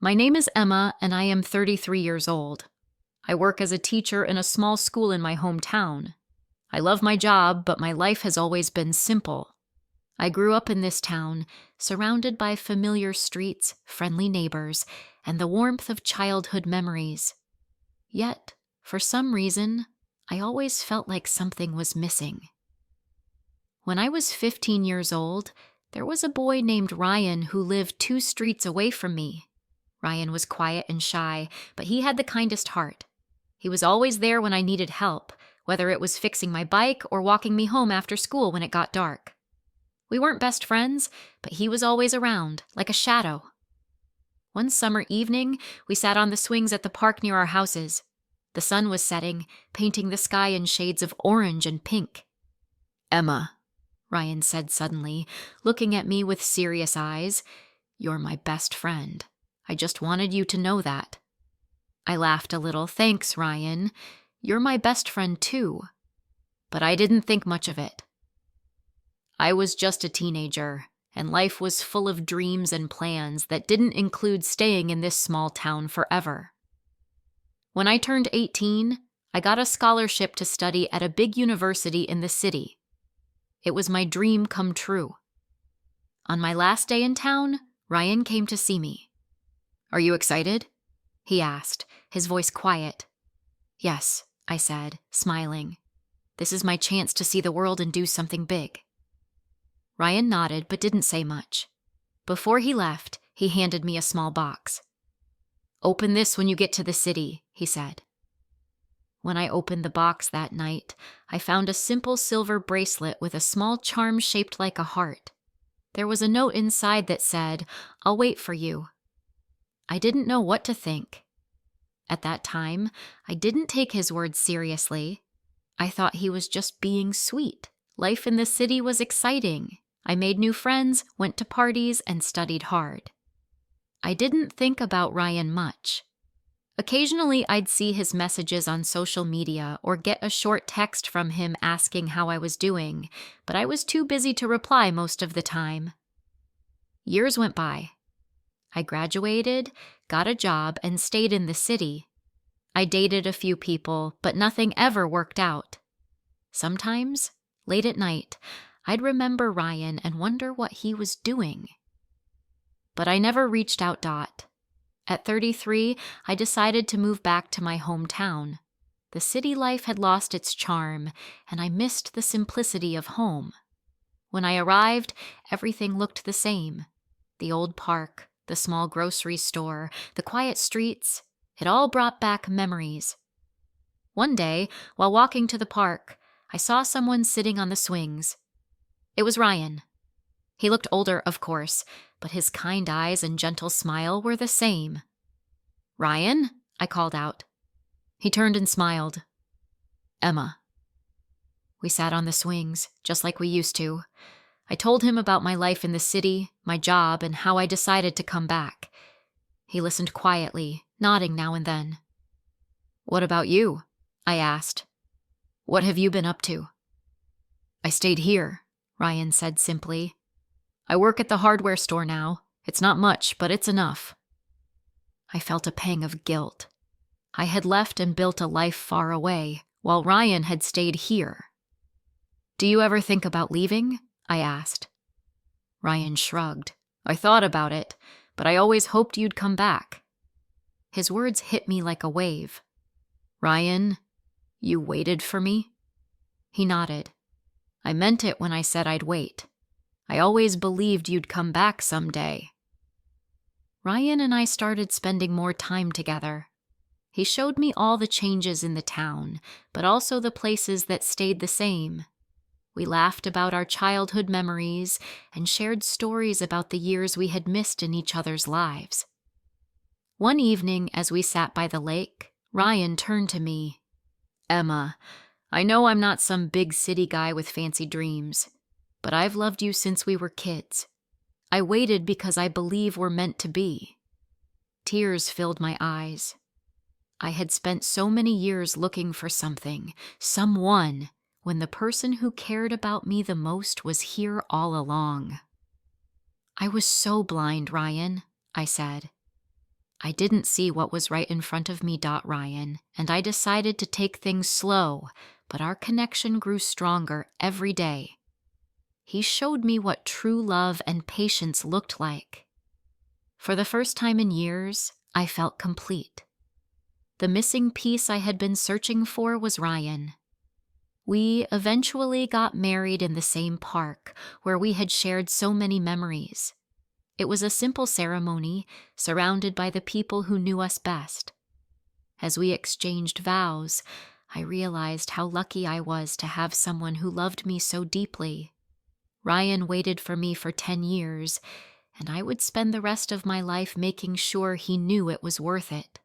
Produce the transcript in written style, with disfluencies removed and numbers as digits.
My name is Emma, and I am 33 years old. I work as a teacher in a small school in my hometown. I love my job, but my life has always been simple. I grew up in this town, surrounded by familiar streets, friendly neighbors, and the warmth of childhood memories. Yet, for some reason, I always felt like something was missing. When I was 15 years old, there was a boy named Ryan who lived 2 streets away from me. Ryan was quiet and shy, but he had the kindest heart. He was always there when I needed help, whether it was fixing my bike or walking me home after school when it got dark. We weren't best friends, but he was always around, like a shadow. One summer evening, we sat on the swings at the park near our houses. The sun was setting, painting the sky in shades of orange and pink. "Emma," Ryan said suddenly, looking at me with serious eyes, "you're my best friend. I just wanted you to know that." I laughed a little. "Thanks, Ryan. You're my best friend too." But I didn't think much of it. I was just a teenager, and life was full of dreams and plans that didn't include staying in this small town forever. When I turned 18, I got a scholarship to study at a big university in the city. It was my dream come true. On my last day in town, Ryan came to see me. "Are you excited?" he asked, his voice quiet. "Yes," I said, smiling. "This is my chance to see the world and do something big." Ryan nodded but didn't say much. Before he left, he handed me a small box. "Open this when you get to the city," he said. When I opened the box that night, I found a simple silver bracelet with a small charm shaped like a heart. There was a note inside that said, "I'll wait for you." I didn't know what to think. At that time, I didn't take his words seriously. I thought he was just being sweet. Life in the city was exciting. I made new friends, went to parties, and studied hard. I didn't think about Ryan much. Occasionally, I'd see his messages on social media or get a short text from him asking how I was doing, but I was too busy to reply most of the time. Years went by. I graduated, got a job, and stayed in the city. I dated a few people, but nothing ever worked out. Sometimes, late at night, I'd remember Ryan and wonder what he was doing. But I never reached out. At 33, I decided to move back to my hometown. The city life had lost its charm, and I missed the simplicity of home. When I arrived, everything looked the same. The old park, the small grocery store, the quiet streets, it all brought back memories. One day, while walking to the park, I saw someone sitting on the swings. It was Ryan. He looked older, of course, but his kind eyes and gentle smile were the same. "Ryan?" I called out. He turned and smiled. "Emma." We sat on the swings, just like we used to. I told him about my life in the city, my job, and how I decided to come back. He listened quietly, nodding now and then. "What about you?" I asked. "What have you been up to?" "I stayed here," Ryan said simply. "I work at the hardware store now. It's not much, but it's enough." I felt a pang of guilt. I had left and built a life far away, while Ryan had stayed here. "Do you ever think about leaving?" I asked. Ryan shrugged. "I thought about it, but I always hoped you'd come back." His words hit me like a wave. "Ryan, you waited for me?" He nodded. "I meant it when I said I'd wait. I always believed you'd come back someday." Ryan and I started spending more time together. He showed me all the changes in the town, but also the places that stayed the same. We laughed about our childhood memories and shared stories about the years we had missed in each other's lives. One evening, as we sat by the lake, Ryan turned to me. "Emma, I know I'm not some big city guy with fancy dreams, but I've loved you since we were kids. I waited because I believe we're meant to be." Tears filled my eyes. I had spent so many years looking for something, someone, when the person who cared about me the most was here all along. "I was so blind, Ryan," I said. I didn't see what was right in front of me, Ryan, and I decided to take things slow, but our connection grew stronger every day. He showed me what true love and patience looked like. For the first time in years, I felt complete. The missing piece I had been searching for was Ryan. We eventually got married in the same park where we had shared so many memories. It was a simple ceremony, surrounded by the people who knew us best. As we exchanged vows, I realized how lucky I was to have someone who loved me so deeply. Ryan waited for me for 10 years, and I would spend the rest of my life making sure he knew it was worth it.